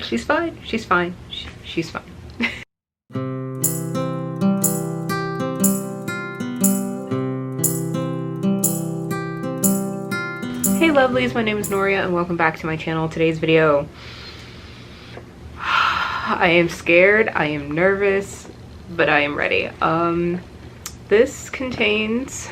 she's fine. She's fine. She's fine. Hey lovelies, my name is Noria and welcome back to my channel. Today's video, I am scared, I am nervous, but I am ready. This contains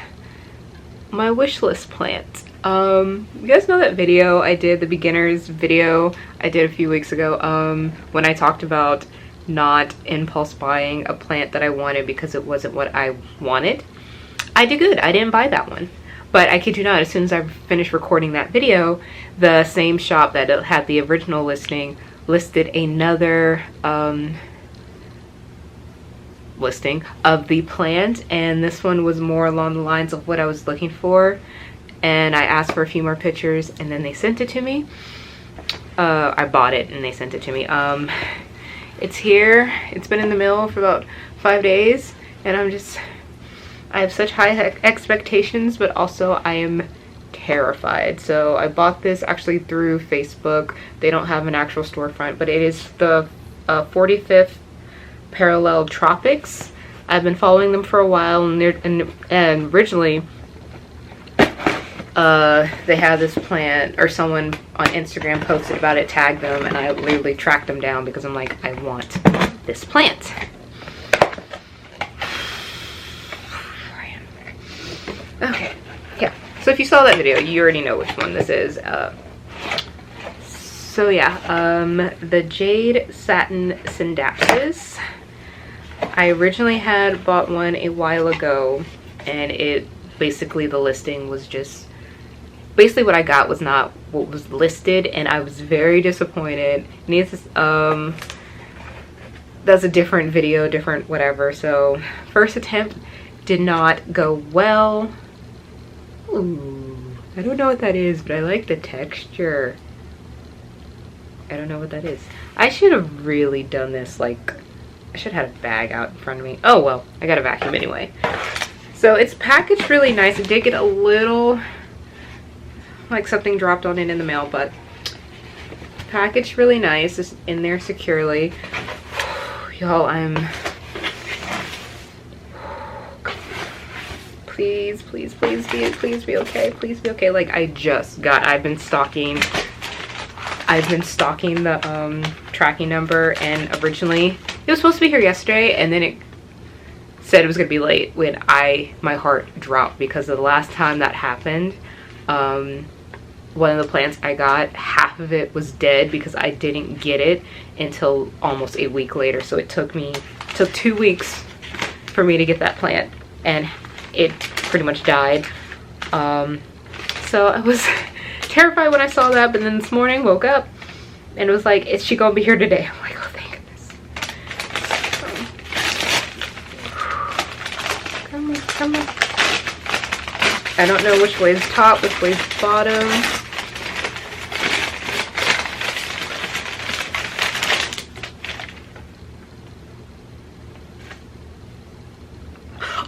my wish list plant. You guys know that video I did, the beginners video I did a few weeks ago, when I talked about not impulse buying a plant that I wanted because it wasn't what I wanted? I did good. I didn't buy that one. But I kid you not, as soon as I finished recording that video, the same shop that had the original listing listed another listing of the plant, and this one was more along the lines of what I was looking for. And I asked for a few more pictures and then they sent it to me. I bought it and they sent it to me. It's here. It's been in the mail for about 5 days and I have such high expectations, but also I am terrified. So I bought this actually through Facebook. They don't have an actual storefront, but it is the 45th Parallel Tropics. I've been following them for a while, and originally they had this plant, or someone on Instagram posted about it, tagged them, and I literally tracked them down because I'm like, I want this plant. Okay, yeah, so if you saw that video, you already know which one this is. So yeah, the Jade Satin Scindapsus. I originally had bought one a while ago, and it basically, the listing was just basically what I got was not what was listed, and I was very disappointed. That's a different video, different whatever. So first attempt did not go well. Ooh, I don't know what that is, but I like the texture. I don't know what that is. I should have really done this, like, I should have had a bag out in front of me. Oh well, I got a vacuum anyway. So it's packaged really nice. It did get a little, like something dropped on it in the mail, but packaged really nice. It's in there securely. Y'all, please be okay. Please be okay. Like, I've been stalking the tracking number, and originally it was supposed to be here yesterday, and then it said it was gonna be late when my heart dropped, because the last time that happened, one of the plants I got, half of it was dead because I didn't get it until almost a week later. So it took 2 weeks for me to get that plant, and it pretty much died. So I was terrified when I saw that, but then this morning woke up and it was like, is she gonna be here today? I'm like, oh thank goodness. Come on. I don't know which way is top, which way is bottom.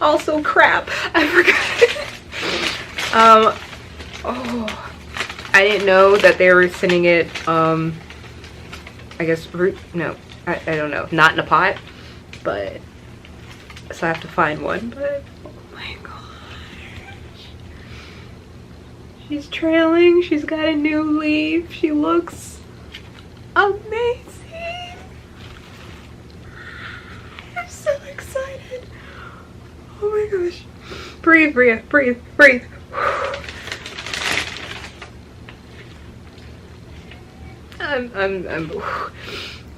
Also, crap, I forgot. Oh, I didn't know that they were sending it, I guess, no, I don't know, not in a pot, but, so I have to find one, but, oh my gosh. She's trailing, she's got a new leaf, she looks amazing. I'm so excited. Oh my gosh. Breathe, Bria, breathe.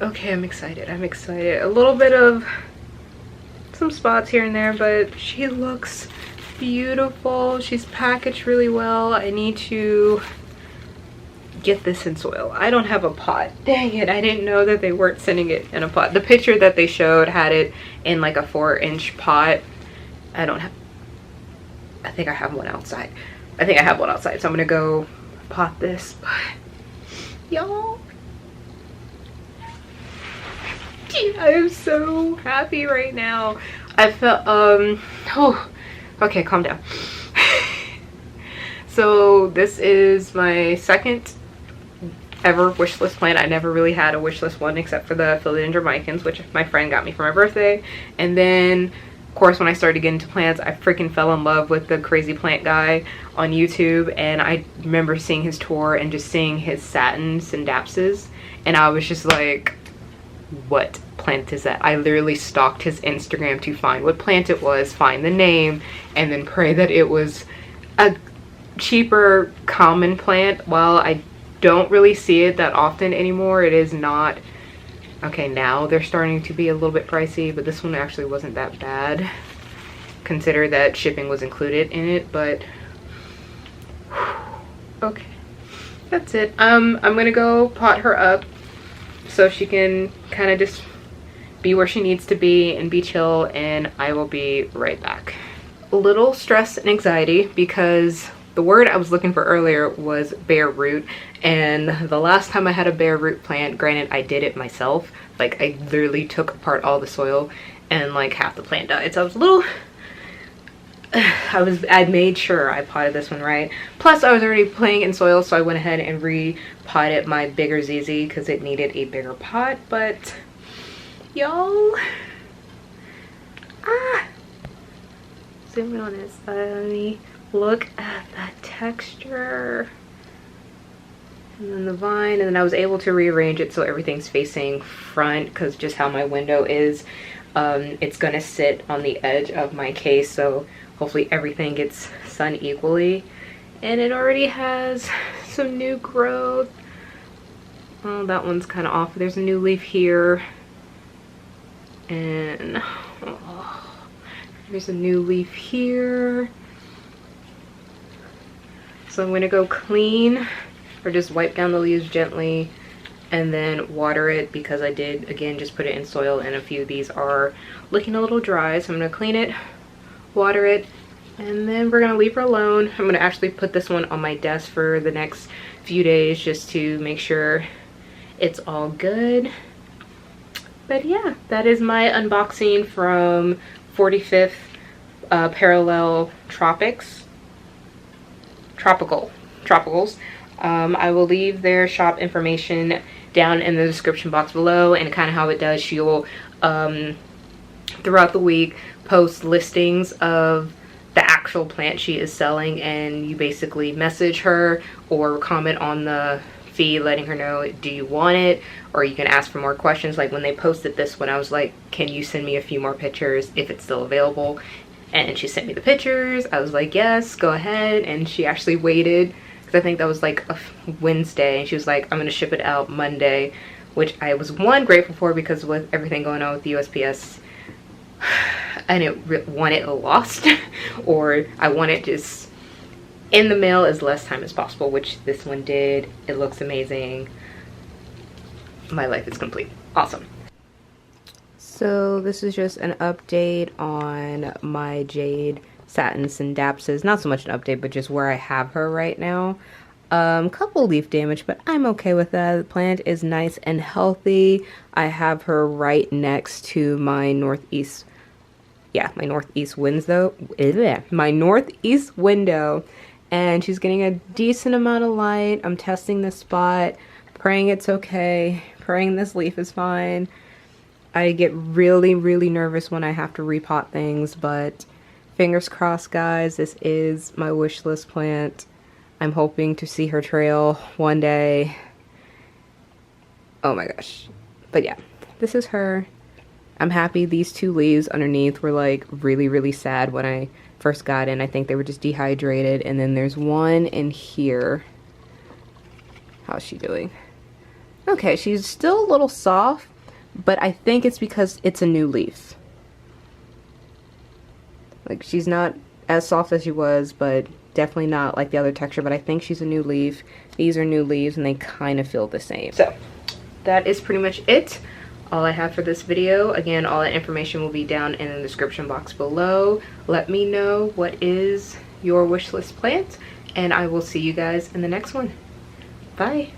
Okay, I'm excited. A little bit of some spots here and there, but she looks beautiful. She's packaged really well. I need to get this in soil. I don't have a pot. Dang it, I didn't know that they weren't sending it in a pot. The picture that they showed had it in like a 4-inch pot. I think I have one outside. So I'm gonna go pot this, but y'all, I am so happy right now. I felt, oh, okay, calm down. So this is my second ever wish list plant. I never really had a wish list one except for the philodendron micans, which my friend got me for my birthday. And then of course when I started getting into plants, I freaking fell in love with the crazy plant guy on YouTube, and I remember seeing his tour and just seeing his satin Scindapsus, and I was just like, what plant is that? I literally stalked his Instagram to find what plant it was, find the name, and then pray that it was a cheaper common plant. While I don't really see it that often anymore, it is not. Okay, now they're starting to be a little bit pricey, but this one actually wasn't that bad. Consider that shipping was included in it, but okay, that's it. I'm gonna go pot her up so she can kind of just be where she needs to be and be chill, and I will be right back. A little stress and anxiety because the word I was looking for earlier was bare root, and the last time I had a bare root plant, granted I did it myself, like I literally took apart all the soil and like half the plant died. So I was a little, I made sure I potted this one right. Plus I was already playing in soil, so I went ahead and re-potted my bigger ZZ because it needed a bigger pot. But y'all, zoom in on this side of me. Look at that texture. And then the vine, and then I was able to rearrange it so everything's facing front because just how my window is, it's gonna sit on the edge of my case, so hopefully everything gets sun equally. And it already has some new growth. Oh, that one's kind of off. There's a new leaf here, and there's a new leaf here. So I'm gonna go clean, or just wipe down the leaves gently and then water it, because I did again just put it in soil and a few of these are looking a little dry. So I'm gonna clean it, water it, and then we're gonna leave her alone. I'm gonna actually put this one on my desk for the next few days just to make sure it's all good. But yeah, that is my unboxing from 45th Parallel Tropicals. I will leave their shop information down in the description box below, and kind of how it does, she'll throughout the week post listings of the actual plant she is selling, and you basically message her or comment on the feed letting her know, do you want it, or you can ask for more questions. Like when they posted this one, I was like, can you send me a few more pictures if it's still available? And she sent me the pictures. I was like, yes, go ahead. And she actually waited, because I think that was like a Wednesday, and she was like, I'm gonna ship it out Monday, which I was grateful for, because with everything going on with the USPS, I didn't want it lost or I want it just in the mail as less time as possible, which this one did. It looks amazing. My life is complete. Awesome. So this is just an update on my Jade Satin Scindapsus. Not so much an update, but just where I have her right now. Couple leaf damage, but I'm okay with that. The plant is nice and healthy. I have her right next to my northeast window, and she's getting a decent amount of light. I'm testing the spot, praying it's okay, praying this leaf is fine. I get really nervous when I have to repot things, but fingers crossed, guys. This is my wish list plant. I'm hoping to see her trail one day. Oh my gosh. But yeah, this is her. I'm happy. These two leaves underneath were like really sad when I first got in. I think they were just dehydrated. And then there's one in here. How's she doing? Okay, she's still a little soft, but I think it's because it's a new leaf. Like, she's not as soft as she was, but definitely not like the other texture. But I think she's a new leaf. These are new leaves, and they kind of feel the same. So that is pretty much it. All I have for this video. Again, all that information will be down in the description box below. Let me know what is your wish list plant, and I will see you guys in the next one. Bye.